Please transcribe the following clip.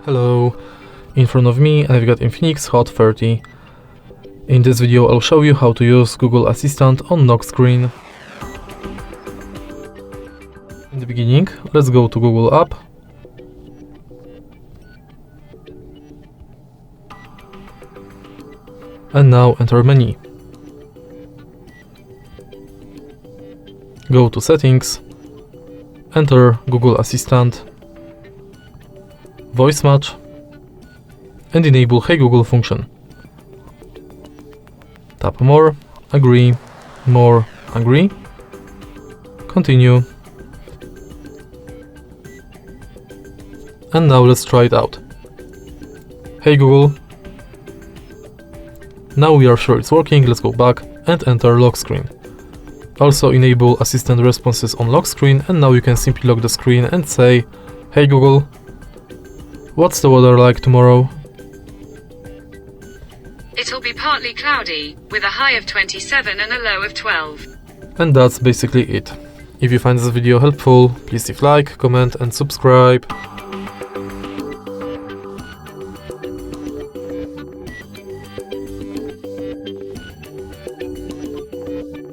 Hello, in front of me I've got Infinix Hot 30. In this video I'll show you how to use Google Assistant on lock screen. In the beginning, let's go to Google app. And now enter menu. Go to settings, enter Google Assistant, voice match, and enable Hey Google function. Tap more, agree, continue. And now let's try it out. Hey Google. Now we are sure it's working, let's go back and enter lock screen. Also enable assistant responses on lock screen, and now you can simply lock the screen and say, Hey Google, what's the weather like tomorrow? It'll be partly cloudy, with a high of 27 and a low of 12. And that's basically it. If you find this video helpful, please leave like, comment and subscribe.